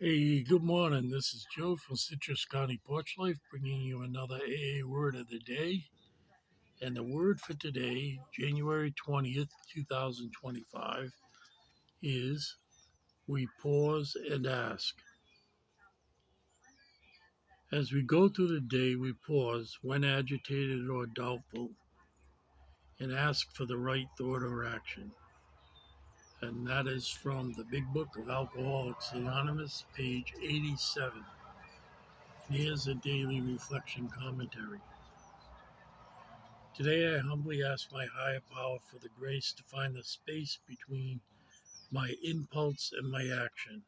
Hey, good morning. This is Joe from Citrus County Porch Life, bringing you another AA word of the day. And the word for today, January 20th, 2025, is we pause and ask. As we go through the day, we pause when agitated or doubtful and ask for the right thought or action. And that is from the Big Book of Alcoholics Anonymous, page 87. And here's a daily reflection commentary. Today, I humbly ask my higher power for the grace to find the space between my impulse and my action,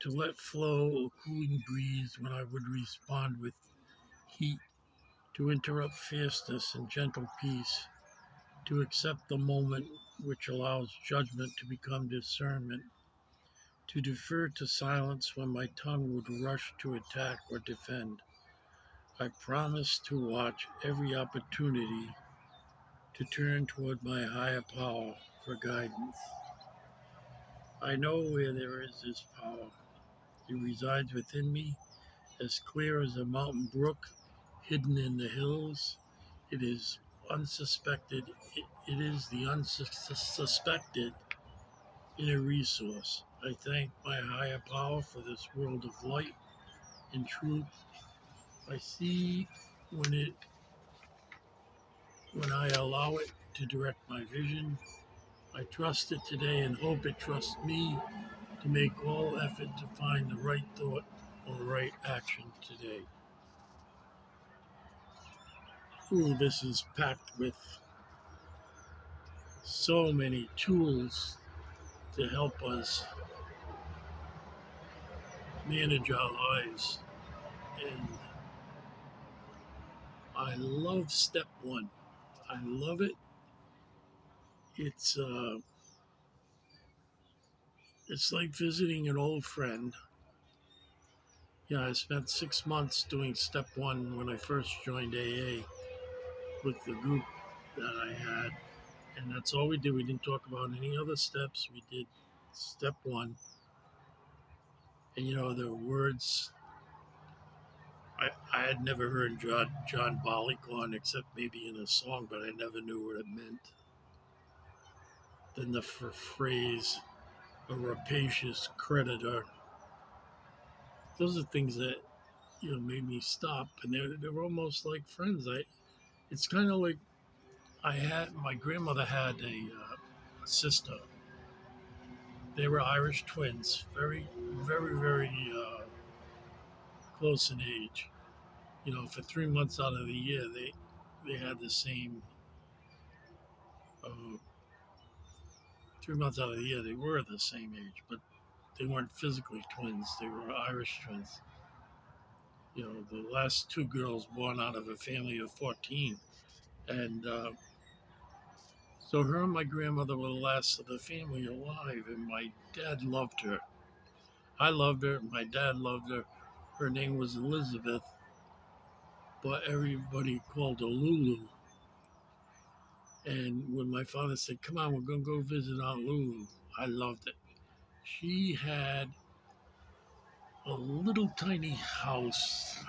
to let flow a cooling breeze when I would respond with heat, to interrupt fierceness and gentle peace, to accept the moment which allows judgment to become discernment, to defer to silence when my tongue would rush to attack or defend. I promise to watch every opportunity to turn toward my higher power for guidance. I know where there is this power. It resides within me, as clear as a mountain brook hidden in the hills. It is unsuspected. It is the unsuspected inner resource. I thank my higher power for this world of light and truth. I see when I allow it to direct my vision. I trust it today and hope it trusts me to make all effort to find the right thought or right action today. Ooh, this is packed with so many tools to help us manage our lives. And I love step one. I love it. It's uh, it's like visiting an old friend. Yeah, I spent 6 months doing step one when I first joined AA with the group that I had. And that's all we did. We didn't talk about any other steps. We did step one. And the words, I had never heard John Barleycorn except maybe in a song, but I never knew what it meant. Then the phrase, a rapacious creditor. Those are things that, made me stop. And they're almost like friends. It's kind of like my grandmother had a sister. They were Irish twins, very, very, very close in age. For 3 months out of the year, they had the same. Uh, 3 months out of the year, they were the same age, but they weren't physically twins. They were Irish twins. The last two girls born out of a family of 14, and so her and my grandmother were the last of the family alive. And my dad loved her. I loved her. My dad loved her. Her name was Elizabeth, but everybody called her Lulu. And when my father said, "Come on, we're going to go visit Aunt Lulu," I loved it. She had a little tiny house,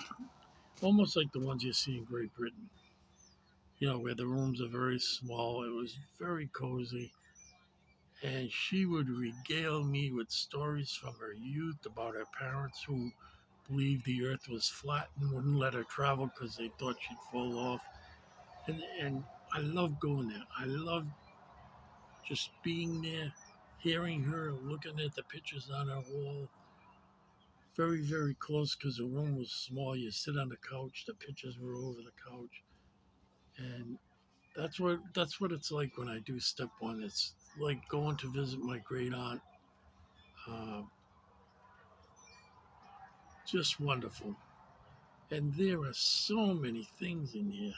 almost like the ones you see in Great Britain, where the rooms are very small. It was very cozy. And she would regale me with stories from her youth about her parents who believed the earth was flat and wouldn't let her travel because they thought she'd fall off. And I loved going there. I loved just being there, hearing her, looking at the pictures on her wall. Very, very close because the room was small. You sit on the couch, the pictures were over the couch. And that's what it's like when I do step one. It's like going to visit my great aunt. Uh, just wonderful. And there are so many things in here.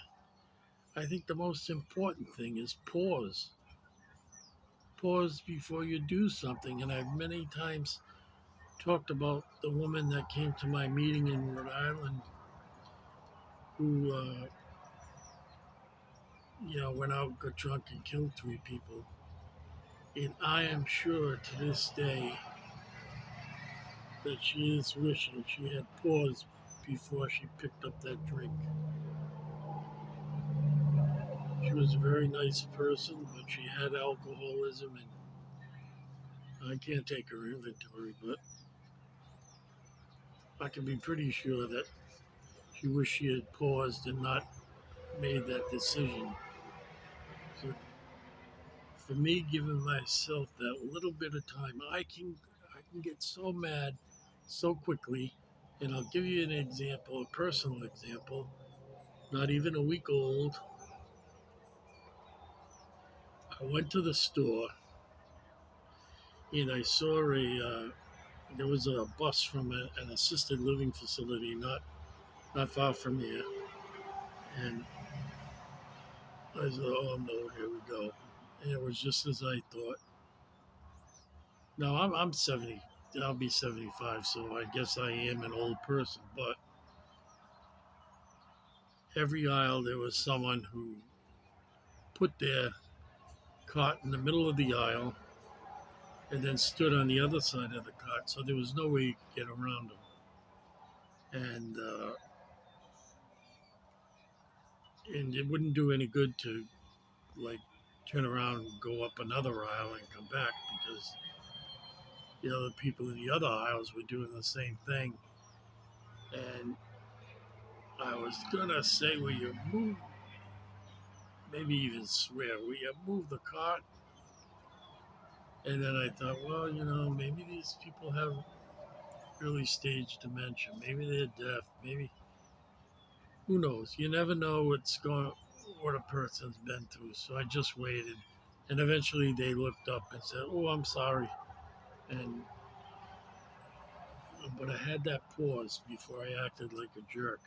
I think the most important thing is pause. Pause before you do something. And I've many times talked about the woman that came to my meeting in Rhode Island who, went out, got drunk, and killed three people. And I am sure to this day that she is wishing she had paused before she picked up that drink. She was a very nice person, but she had alcoholism, and I can't take her inventory, but I can be pretty sure that she wished she had paused and not made that decision. So for me, giving myself that little bit of time, I can get so mad so quickly. And I'll give you an example, a personal example, not even a week old. I went to the store and I saw there was a bus from an assisted living facility not far from here, and I said, "Oh no, here we go," and it was just as I thought. Now I'm 70. I'll be 75, so I guess I am an old person. But every aisle there was someone who put their cart in the middle of the aisle and then stood on the other side of the cart, so there was no way you could get around them. And it wouldn't do any good to like turn around and go up another aisle and come back because the other people in the other aisles were doing the same thing. And I was gonna say, will you move, maybe even swear, will you move the cart? And then I thought, well, maybe these people have early stage dementia. Maybe they're deaf. Maybe, who knows? You never know what a person's been through. So I just waited. And eventually they looked up and said, oh, I'm sorry. And but I had that pause before I acted like a jerk.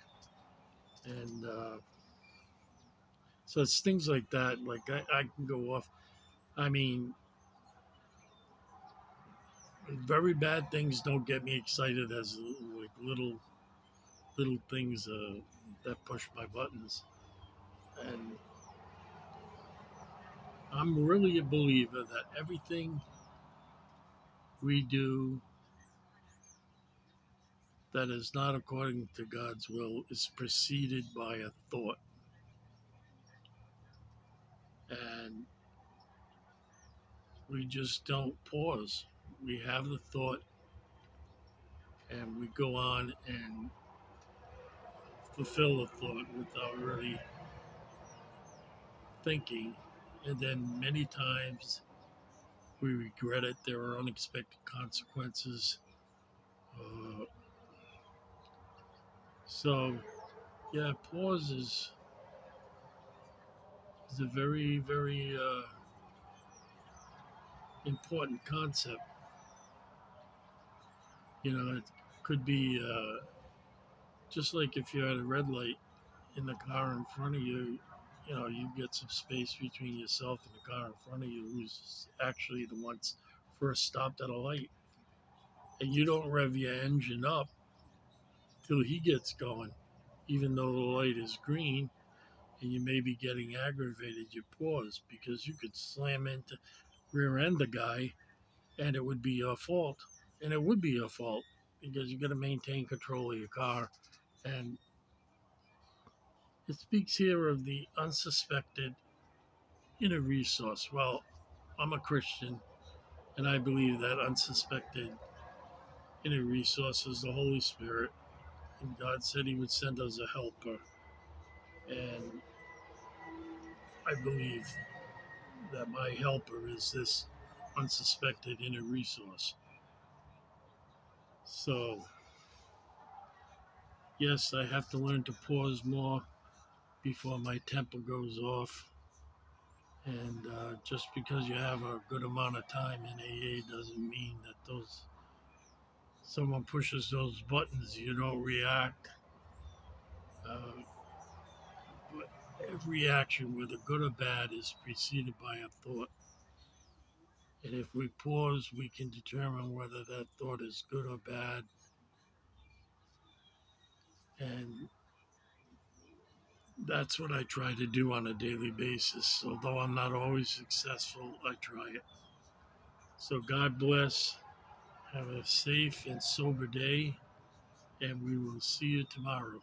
And so it's things like that. Like I can go off. I mean, very bad things don't get me excited as like little things that push my buttons. And I'm really a believer that everything we do that is not according to God's will is preceded by a thought. And we just don't pause. We have the thought and we go on and fulfill the thought without really thinking. And then many times we regret it. There are unexpected consequences. Uh, so, yeah, pause is a very, very important concept. It could be just like if you're at a red light in the car in front of you, you get some space between yourself and the car in front of you who's actually the ones first stopped at a light. And you don't rev your engine up till he gets going, even though the light is green and you may be getting aggravated, you pause because you could slam into rear end the guy and it would be your fault. And it would be your fault because you got to maintain control of your car. And it speaks here of the unsuspected inner resource. Well, I'm a Christian and I believe that unsuspected inner resource is the Holy Spirit. And God said He would send us a helper. And I believe that my helper is this unsuspected inner resource. So, yes, I have to learn to pause more before my temper goes off. And just because you have a good amount of time in AA doesn't mean that someone pushes those buttons, you don't react. Uh, but every action, whether good or bad, is preceded by a thought. And if we pause, we can determine whether that thought is good or bad. And that's what I try to do on a daily basis. Although I'm not always successful, I try it. So God bless. Have a safe and sober day, and we will see you tomorrow.